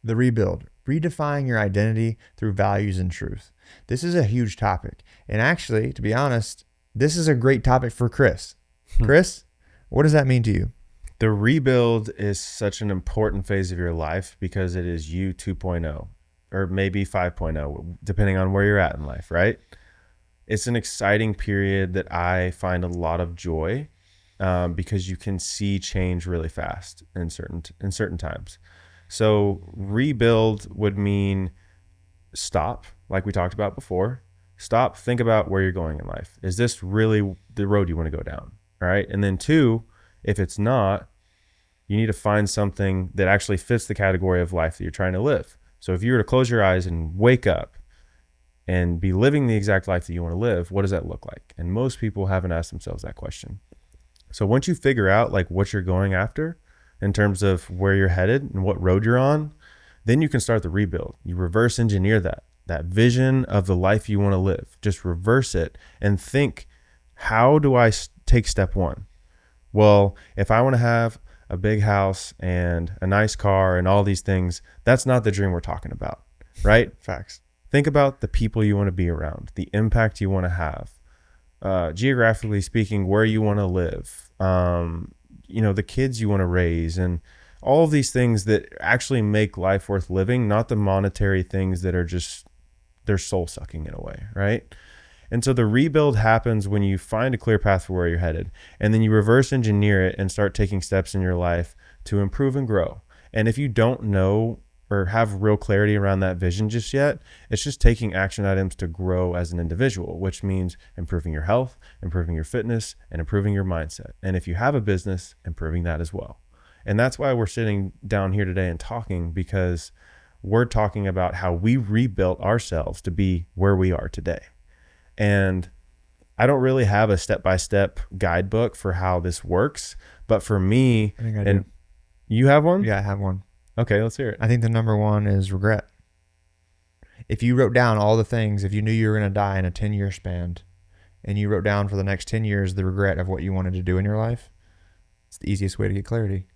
The rebuild, redefining your identity through values and truth. This is a huge topic. And actually, to be honest, this is a great topic for Chris. Chris, what does that mean to you? The rebuild is such an important phase of your life because it is you 2.0 or maybe 5.0, depending on where you're at in life, right? It's an exciting period that I find a lot of joy because you can see change really fast in certain times. So rebuild would mean stop, like we talked about before. Stop, think about where you're going in life. Is this really the road you want to go down? All right. And then two, if it's not, you need to find something that actually fits the category of life that you're trying to live. So if you were to close your eyes and wake up and be living the exact life that you want to live, what does that look like? And most people haven't asked themselves that question. So once you figure out like what you're going after in terms of where you're headed and what road you're on, then you can start the rebuild. You reverse engineer that vision of the life you want to live. Just reverse it and think, how do I take step one? Well, if I want to have a big house and a nice car and all these things, that's not the dream we're talking about, right? Facts. Think about the people you want to be around, the impact you want to have, geographically speaking, where you want to live, the kids you want to raise, and all of these things that actually make life worth living, not the monetary things that are just, they're soul sucking in a way, right? And so the rebuild happens when you find a clear path for where you're headed, and then you reverse engineer it and start taking steps in your life to improve and grow. And if you don't know or have real clarity around that vision just yet, it's just taking action items to grow as an individual, which means improving your health, improving your fitness, and improving your mindset. And if you have a business, improving that as well. And that's why we're sitting down here today and talking, because we're talking about how we rebuilt ourselves to be where we are today. And I don't really have a step-by-step guidebook for how this works, but for me, I think I and do. you have one? Yeah, I have one. Okay, let's hear it. I think the number one is regret. If you wrote down all the things, if you knew you were going to die in a 10-year span, and you wrote down for the next 10 years the regret of what you wanted to do in your life, it's the easiest way to get clarity.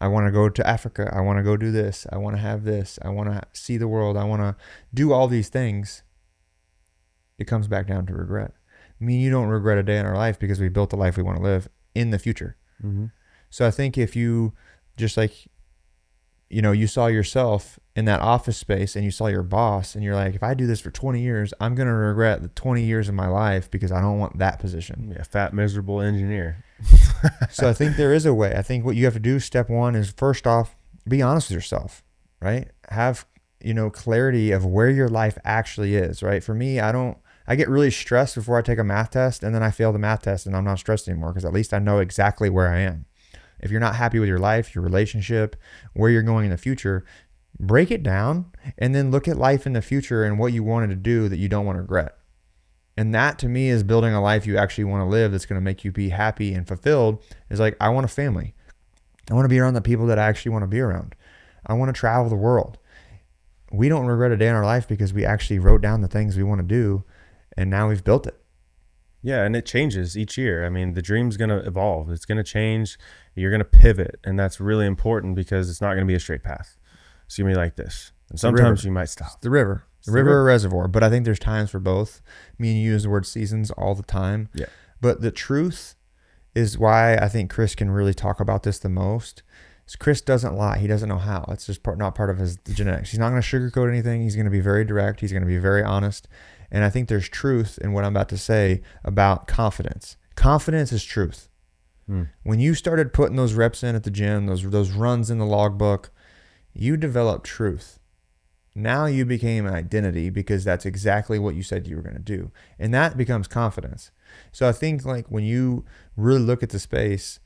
I want to go to Africa. I want to go do this. I want to have this. I want to see the world. I want to do all these things. It comes back down to regret. I mean, you don't regret a day in our life because we built the life we want to live in the future. Mm-hmm. So I think if you just like, you saw yourself in that office space and you saw your boss and you're like, if I do this for 20 years, I'm going to regret the 20 years of my life because I don't want that position. Yeah, fat, miserable engineer. So I think there is a way. I think what you have to do, step one, is first off, be honest with yourself, right? Have, clarity of where your life actually is, right? For me, I get really stressed before I take a math test, and then I fail the math test and I'm not stressed anymore because at least I know exactly where I am. If you're not happy with your life, your relationship, where you're going in the future, break it down and then look at life in the future and what you wanted to do that you don't want to regret. And that to me is building a life you actually want to live that's going to make you be happy and fulfilled. Is like, I want a family. I want to be around the people that I actually want to be around. I want to travel the world. We don't regret a day in our life because we actually wrote down the things we want to do and now we've built it. Yeah, and it changes each year. I mean, the dream's going to evolve. It's going to change. You're going to pivot, and that's really important because it's not going to be a straight path. It's going to be like this. And sometimes you might stop. It's the river. The river or reservoir, but I think there's times for both. Me and you use the word seasons all the time. Yeah. But the truth is why I think Chris can really talk about this the most. Is Chris doesn't lie. He doesn't know how. It's just not part of his genetics. He's not going to sugarcoat anything. He's going to be very direct. He's going to be very honest. And I think there's truth in what I'm about to say about confidence. Confidence is truth. When you started putting those reps in at the gym, those runs in the logbook, you developed truth. Now you became an identity because that's exactly what you said you were going to do. And that becomes confidence. So I think like when you really look at the space,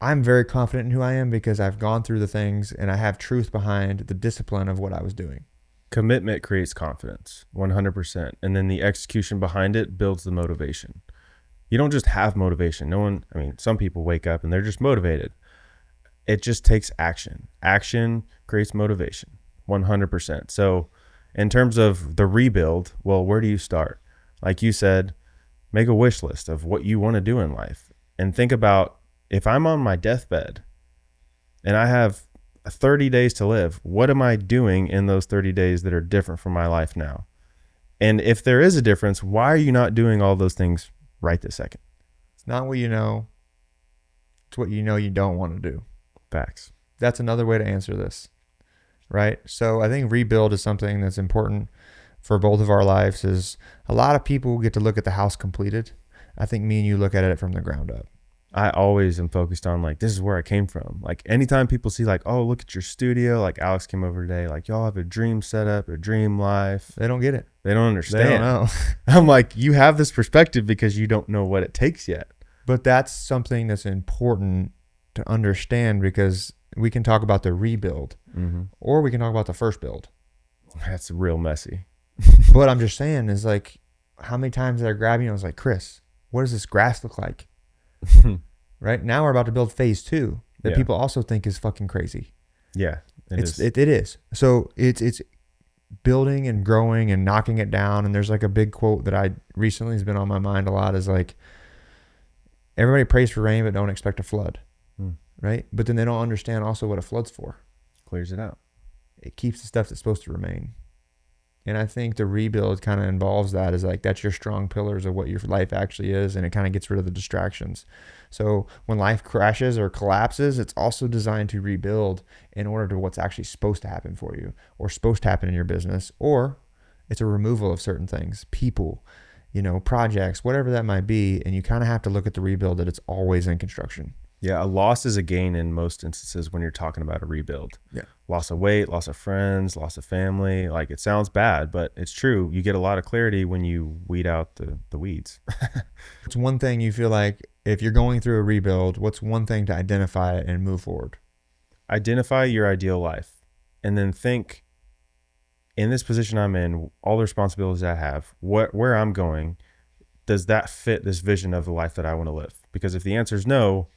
I'm very confident in who I am because I've gone through the things and I have truth behind the discipline of what I was doing. Commitment creates confidence, 100%. And then the execution behind it builds the motivation. You don't just have motivation. Some people wake up and they're just motivated. It just takes action. Action creates motivation, 100%. So in terms of the rebuild, well, where do you start? Like you said, make a wish list of what you want to do in life and think about, if I'm on my deathbed and I have 30 days to live. What am I doing in those 30 days that are different from my life now? And if there is a difference, why are you not doing all those things right this second? It's not what you know. It's what you know you don't want to do. Facts. That's another way to answer this, right? So I think rebuild is something that's important for both of our lives. Is a lot of people get to look at the house completed. I think me and you look at it from the ground up. I always am focused on like, this is where I came from. Like anytime people see like, oh, look at your studio. Like Alex came over today. Like y'all have a dream setup, a dream life. They don't get it. They don't understand. They don't know. I'm like, you have this perspective because you don't know what it takes yet. But that's something that's important to understand, because we can talk about the rebuild or we can talk about the first build. That's real messy. What I'm just saying is like, how many times did I grab you and I was like, Chris, what does this grass look like? Right now we're about to build phase 2 that people also think is fucking crazy. Yeah, it is. So it's building and growing and knocking it down. And there's like a big quote that I recently has been on my mind a lot, is like, everybody prays for rain but don't expect a flood, right? But then they don't understand also what a flood's for. Clears it out. It keeps the stuff that's supposed to remain. And I think the rebuild kind of involves that, is like, that's your strong pillars of what your life actually is. And it kind of gets rid of the distractions. So when life crashes or collapses, it's also designed to rebuild in order to what's actually supposed to happen for you, or supposed to happen in your business, or it's a removal of certain things, people, projects, whatever that might be. And you kind of have to look at the rebuild that it's always in construction. Yeah, a loss is a gain in most instances when you're talking about a rebuild. Yeah. Loss of weight, loss of friends, loss of family. Like, it sounds bad, but it's true. You get a lot of clarity when you weed out the weeds. It's one thing you feel like, if you're going through a rebuild, what's one thing to identify and move forward? Identify your ideal life, and then think, in this position I'm in, all the responsibilities I have, where I'm going, does that fit this vision of the life that I want to live? Because if the answer is no,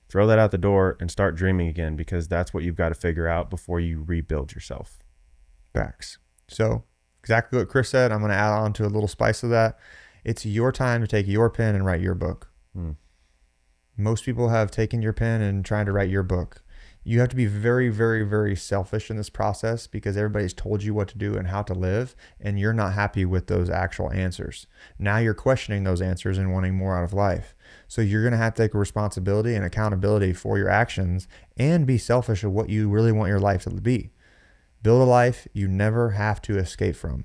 throw that out the door and start dreaming again, because that's what you've got to figure out before you rebuild yourself. Facts. So exactly what Chris said. I'm going to add on to a little spice of that. It's your time to take your pen and write your book. Most people have taken your pen and trying to write your book. You have to be very, very, very selfish in this process, because everybody's told you what to do and how to live, and you're not happy with those actual answers. Now you're questioning those answers and wanting more out of life. So you're going to have to take a responsibility and accountability for your actions, and be selfish of what you really want your life to be. Build a life you never have to escape from.